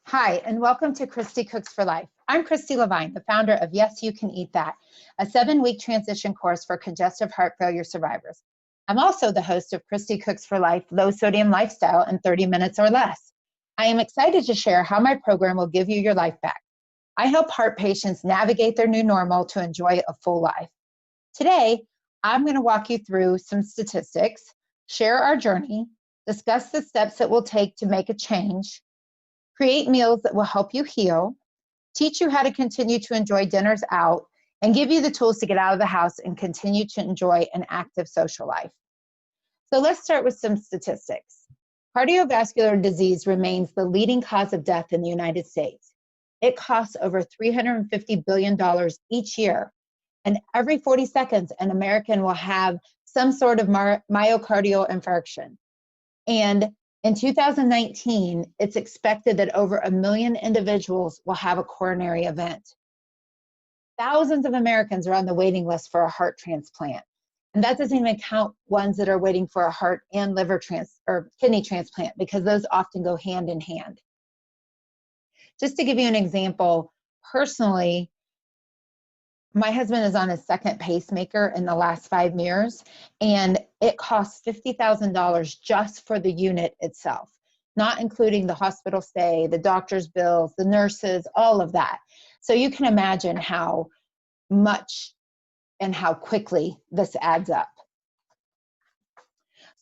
Hi, and welcome to Christy Cooks for Life. I'm Christy Levine, the founder of Yes, You Can Eat That, a 7-week transition course for congestive heart failure survivors. I'm also the host of Christy Cooks for Life, Low Sodium Lifestyle in 30 minutes or less. I am excited to share how my program will give you your life back. I help heart patients navigate their new normal to enjoy a full life. Today, I'm going to walk you through some statistics, share our journey, discuss the steps it will take to make a change, create meals that will help you heal, teach you how to continue to enjoy dinners out, and give you the tools to get out of the house and continue to enjoy an active social life. So let's start with some statistics. Cardiovascular disease remains the leading cause of death in the United States. It costs over $350 billion each year, and every 40 seconds, an American will have some sort of myocardial infarction. And in 2019, it's expected that over 1 million individuals will have a coronary event. Thousands of Americans are on the waiting list for a heart transplant. And that doesn't even count ones that are waiting for a heart and or kidney transplant, because those often go hand in hand. Just to give you an example, personally, my husband is on his second pacemaker in the last 5 years, and it costs $50,000 just for the unit itself, not including the hospital stay, the doctor's bills, the nurses, all of that. So you can imagine how much and how quickly this adds up.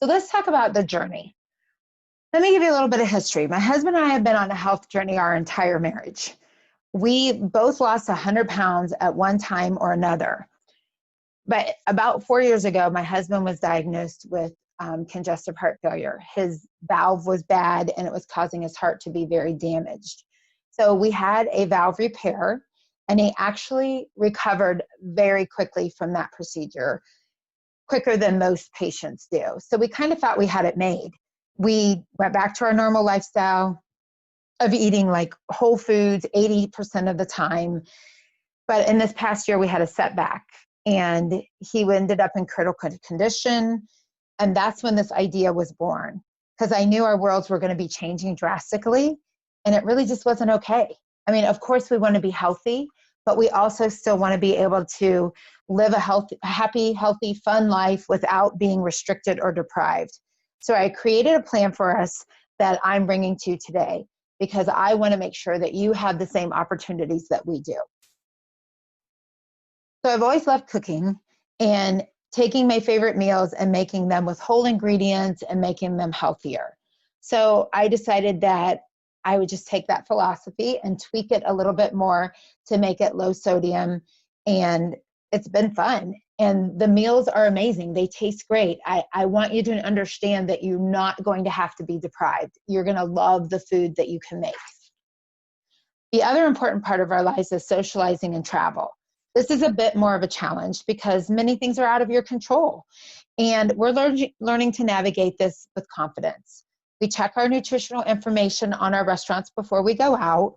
So let's talk about the journey. Let me give you a little bit of history. My husband and I have been on a health journey our entire marriage. We both lost 100 pounds at one time or another. But about 4 years ago, my husband was diagnosed with congestive heart failure. His valve was bad and it was causing his heart to be very damaged. So we had a valve repair, and he actually recovered very quickly from that procedure, quicker than most patients do. So we kind of thought we had it made. We went back to our normal lifestyle of eating like whole foods 80% of the time. But in this past year, we had a setback, and he ended up in critical condition. And that's when this idea was born, because I knew our worlds were going to be changing drastically, and it really just wasn't okay. I mean, of course, we want to be healthy, but we also still want to be able to live a happy, healthy, fun life without being restricted or deprived. So I created a plan for us that I'm bringing to you today, because I want to make sure that you have the same opportunities that we do. So I've always loved cooking and taking my favorite meals and making them with whole ingredients and making them healthier. So I decided that I would just take that philosophy and tweak it a little bit more to make it low sodium. And it's been fun. And the meals are amazing. They taste great. I want you to understand that you're not going to have to be deprived. You're going to love the food that you can make. The other important part of our lives is socializing and travel. This is a bit more of a challenge because many things are out of your control. And we're learning to navigate this with confidence. We check our nutritional information on our restaurants before we go out.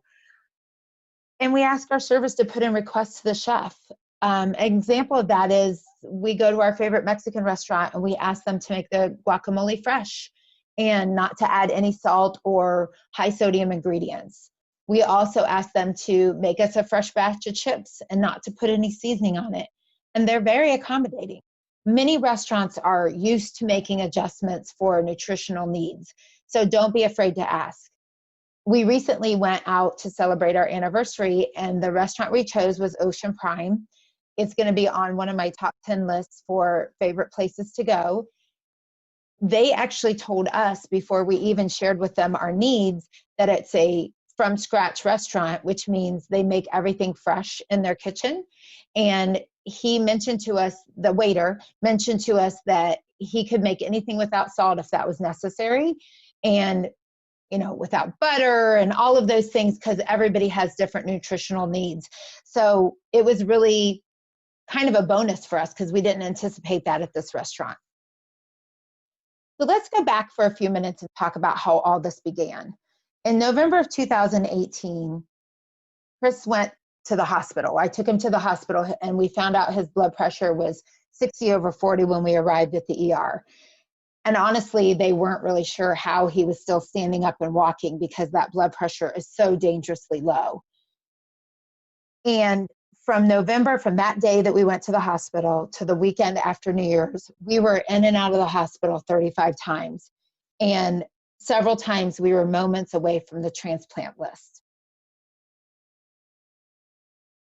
And we ask our servers to put in requests to the chef. An example of that is we go to our favorite Mexican restaurant and we ask them to make the guacamole fresh and not to add any salt or high sodium ingredients. We also ask them to make us a fresh batch of chips and not to put any seasoning on it. And they're very accommodating. Many restaurants are used to making adjustments for nutritional needs, so don't be afraid to ask. We recently went out to celebrate our anniversary, and the restaurant we chose was Ocean Prime. It's going to be on one of my top 10 lists for favorite places to go. They actually told us before we even shared with them our needs that it's a from scratch restaurant, which means they make everything fresh in their kitchen. And he mentioned to us, the waiter mentioned to us that he could make anything without salt if that was necessary. And without butter and all of those things, because everybody has different nutritional needs. So it was really kind of a bonus for us because we didn't anticipate that at this restaurant. So let's go back for a few minutes and talk about how all this began. In November of 2018, Chris went to the hospital. I took him to the hospital and we found out his blood pressure was 60/40 when we arrived at the ER. And honestly, they weren't really sure how he was still standing up and walking because that blood pressure is so dangerously low. And from November, from that day that we went to the hospital to the weekend after New Year's, we were in and out of the hospital 35 times. And several times we were moments away from the transplant list.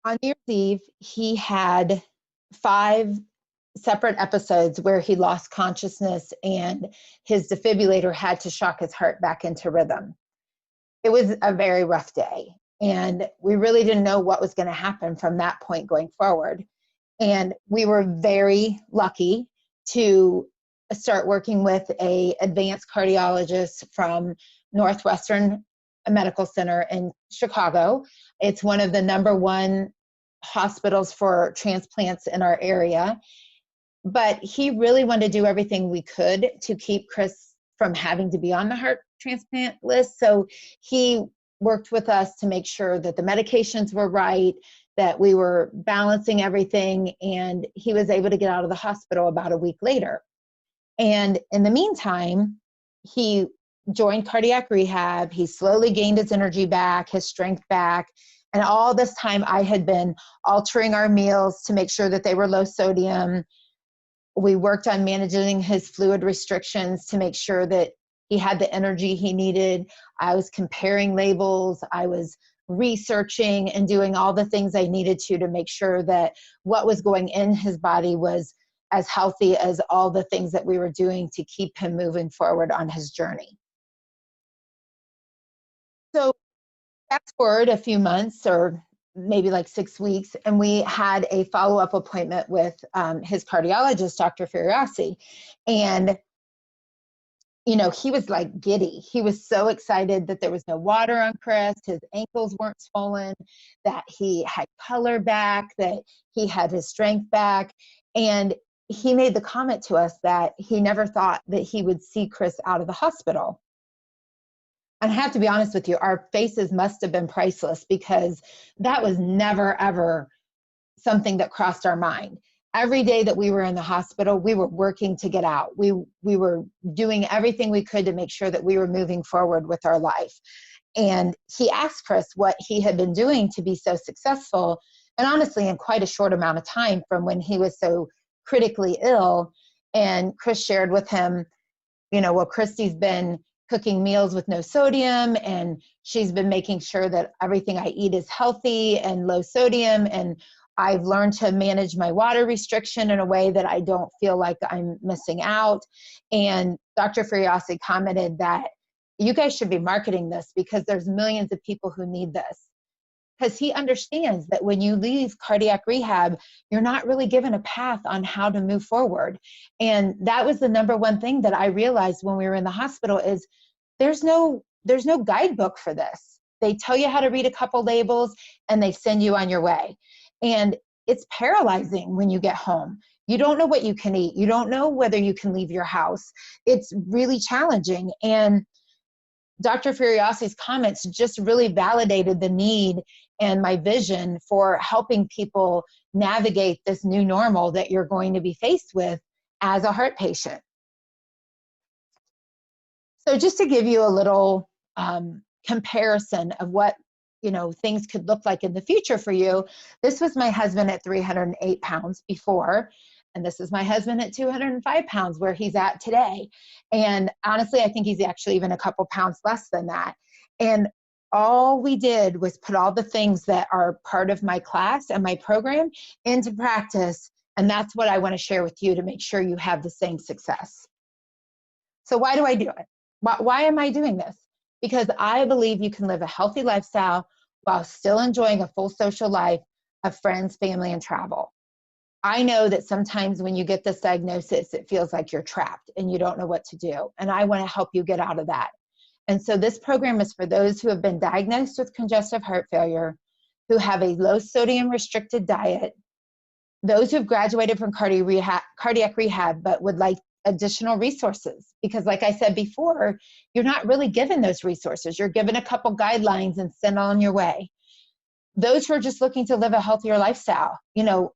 On New Year's Eve, he had 5 separate episodes where he lost consciousness and his defibrillator had to shock his heart back into rhythm. It was a very rough day, and we really didn't know what was going to happen from that point going forward. And we were very lucky to start working with an advanced cardiologist from Northwestern Medical Center in Chicago. It's one of the #1 hospitals for transplants in our area. But he really wanted to do everything we could to keep Chris from having to be on the heart transplant list. So he worked with us to make sure that the medications were right, that we were balancing everything, and he was able to get out of the hospital about a week later. And in the meantime, he joined cardiac rehab. He slowly gained his energy back, his strength back. And all this time I had been altering our meals to make sure that they were low sodium. We worked on managing his fluid restrictions to make sure that he had the energy he needed. I was comparing labels. I was researching and doing all the things I needed to make sure that what was going in his body was as healthy as all the things that we were doing to keep him moving forward on his journey. So fast forward a few months, or maybe like 6 weeks, and we had a follow-up appointment with his cardiologist, Dr. Furiasi. And, you know, he was like giddy. He was so excited that there was no water on Chris, his ankles weren't swollen, that he had color back, that he had his strength back. And he made the comment to us that he never thought that he would see Chris out of the hospital. And I have to be honest with you, our faces must have been priceless, because that was never, ever something that crossed our mind. Every day that we were in the hospital, we were working to get out. We were doing everything we could to make sure that we were moving forward with our life. And he asked Chris what he had been doing to be so successful, and honestly, in quite a short amount of time from when he was so critically ill. And Chris shared with him, you know, well, Christy's been cooking meals with no sodium, and she's been making sure that everything I eat is healthy and low sodium, and I've learned to manage my water restriction in a way that I don't feel like I'm missing out. And Dr. Furiasi commented that you guys should be marketing this, because there's millions of people who need this. Because he understands that when you leave cardiac rehab, you're not really given a path on how to move forward. And that was the #1 thing that I realized when we were in the hospital is there's no guidebook for this. They tell you how to read a couple labels and they send you on your way. And it's paralyzing when you get home. You don't know what you can eat. You don't know whether you can leave your house. It's really challenging. And Dr. Furiasi's comments just really validated the need and my vision for helping people navigate this new normal that you're going to be faced with as a heart patient. So just to give you a little comparison of what, you know, things could look like in the future for you, this was my husband at 308 pounds before. And this is my husband at 205 pounds, where he's at today. And honestly, I think he's actually even a couple pounds less than that. And all we did was put all the things that are part of my class and my program into practice. And that's what I want to share with you to make sure you have the same success. So why do I do it? Why am I doing this? Because I believe you can live a healthy lifestyle while still enjoying a full social life of friends, family, and travel. I know that sometimes when you get this diagnosis, it feels like you're trapped and you don't know what to do. And I want to help you get out of that. And so this program is for those who have been diagnosed with congestive heart failure, who have a low sodium restricted diet, those who've graduated from cardiac rehab, but would like additional resources. Because like I said before, you're not really given those resources. You're given a couple guidelines and sent on your way. Those who are just looking to live a healthier lifestyle, you know,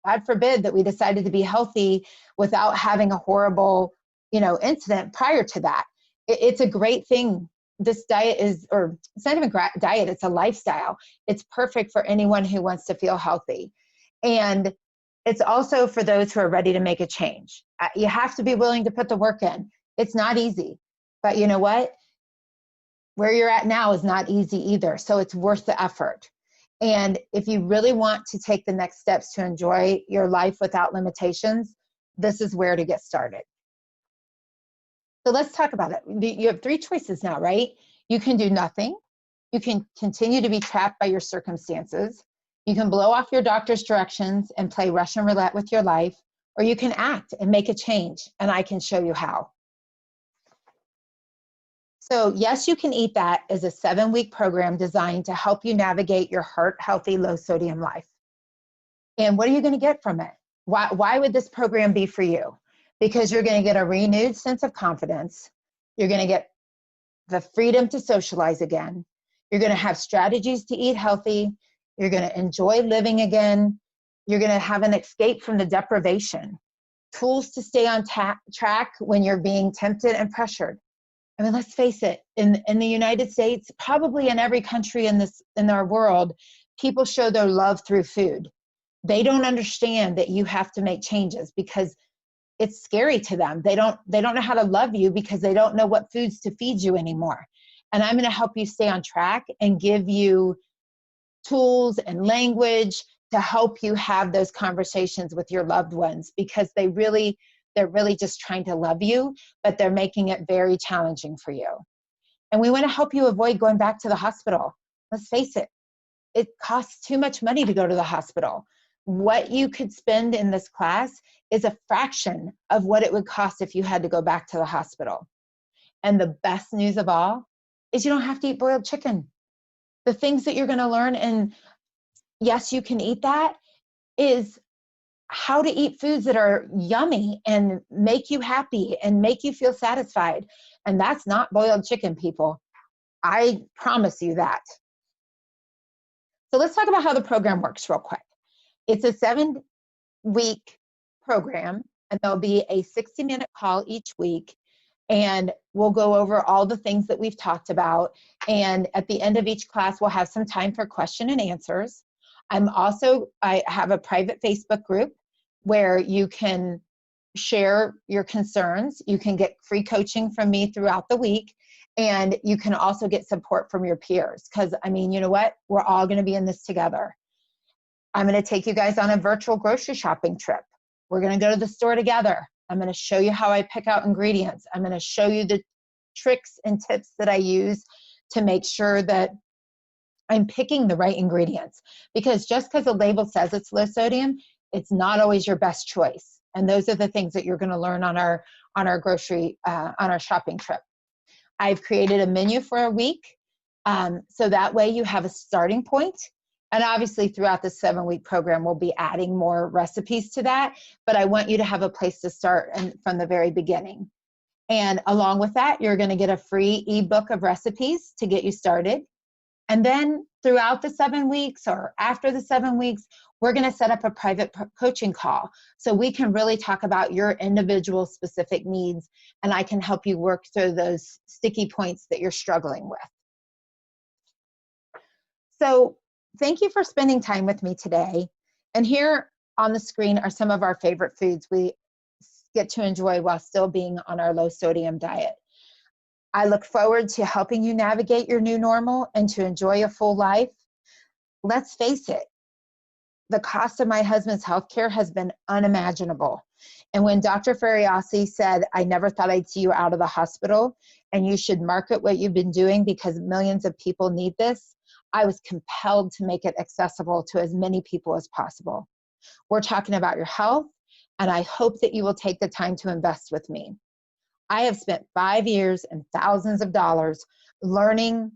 God forbid that we decided to be healthy without having a horrible incident prior to that. It's a great thing. This diet is, or it's not even a diet, it's a lifestyle. It's perfect for anyone who wants to feel healthy. And it's also for those who are ready to make a change. You have to be willing to put the work in. It's not easy, but you know what? Where you're at now is not easy either. So it's worth the effort. And if you really want to take the next steps to enjoy your life without limitations, this is where to get started. So let's talk about it. You have 3 choices now, right? You can do nothing. You can continue to be trapped by your circumstances. You can blow off your doctor's directions and play Russian roulette with your life, or you can act and make a change, and I can show you how. So Yes, You Can Eat That is a 7-week program designed to help you navigate your heart-healthy, low-sodium life. And what are you going to get from it? Why would this program be for you? Because you're going to get a renewed sense of confidence. You're going to get the freedom to socialize again. You're going to have strategies to eat healthy. You're going to enjoy living again. You're going to have an escape from the deprivation. Tools to stay on track when you're being tempted and pressured. I mean, let's face it, in the United States, probably in every country in our world, people show their love through food. They don't understand that you have to make changes because it's scary to them. They don't know how to love you because they don't know what foods to feed you anymore. And I'm going to help you stay on track and give you tools and language to help you have those conversations with your loved ones, because they're really just trying to love you, but they're making it very challenging for you. And we want to help you avoid going back to the hospital. Let's face it, it costs too much money to go to the hospital. What you could spend in this class is a fraction of what it would cost if you had to go back to the hospital. And the best news of all is you don't have to eat boiled chicken. The things that you're going to learn in Yes, You Can Eat That is how to eat foods that are yummy and make you happy and make you feel satisfied. And that's not boiled chicken, people. I promise you that. So let's talk about how the program works real quick. It's a 7-week program, and there'll be a 60-minute call each week, and we'll go over all the things that we've talked about. And at the end of each class, we'll have some time for question and answers. I have a private Facebook group where you can share your concerns. You can get free coaching from me throughout the week, and you can also get support from your peers. Because, I mean, you know what? We're all going to be in this together. I'm going to take you guys on a virtual grocery shopping trip. We're going to go to the store together. I'm going to show you how I pick out ingredients. I'm going to show you the tricks and tips that I use to make sure that I'm picking the right ingredients. Because just because a label says it's low sodium, it's not always your best choice. And those are the things that you're going to learn on our shopping trip. I've created a menu for a week, so that way you have a starting point. And obviously throughout the 7-week program, we'll be adding more recipes to that, but I want you to have a place to start from the very beginning. And along with that, you're going to get a free ebook of recipes to get you started. And then throughout the 7 weeks or after the 7 weeks, we're going to set up a private coaching call so we can really talk about your individual specific needs, and I can help you work through those sticky points that you're struggling with. So thank you for spending time with me today. And here on the screen are some of our favorite foods we get to enjoy while still being on our low sodium diet. I look forward to helping you navigate your new normal and to enjoy a full life. Let's face it, the cost of my husband's healthcare has been unimaginable. And when Dr. Fariassi said, I never thought I'd see you out of the hospital and you should market what you've been doing because millions of people need this, I was compelled to make it accessible to as many people as possible. We're talking about your health, and I hope that you will take the time to invest with me. I have spent 5 years and thousands of dollars learning,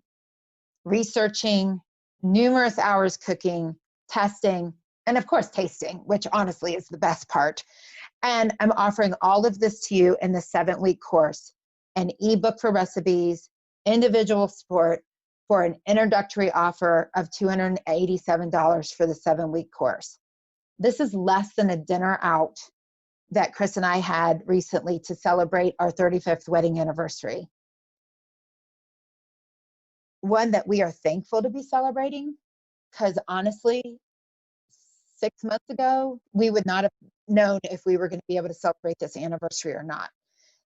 researching, numerous hours cooking, testing, and of course tasting, which honestly is the best part. And I'm offering all of this to you in the 7-week course, an ebook for recipes, individual support for an introductory offer of $287 for the 7-week course. This is less than a dinner out that Chris and I had recently to celebrate our 35th wedding anniversary. One that we are thankful to be celebrating, because honestly, 6 months ago, we would not have known if we were going to be able to celebrate this anniversary or not.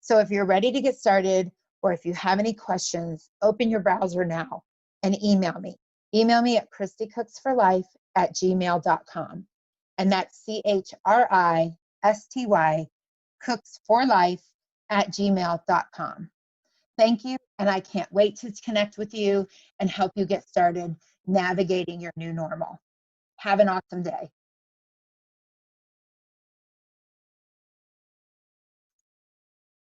So if you're ready to get started, or if you have any questions, open your browser now and email me. Email me at christykooksforlife@gmail.com. And that's CHRISTY cooksforlife@gmail.com. Thank you, and I can't wait to connect with you and help you get started navigating your new normal. Have an awesome day.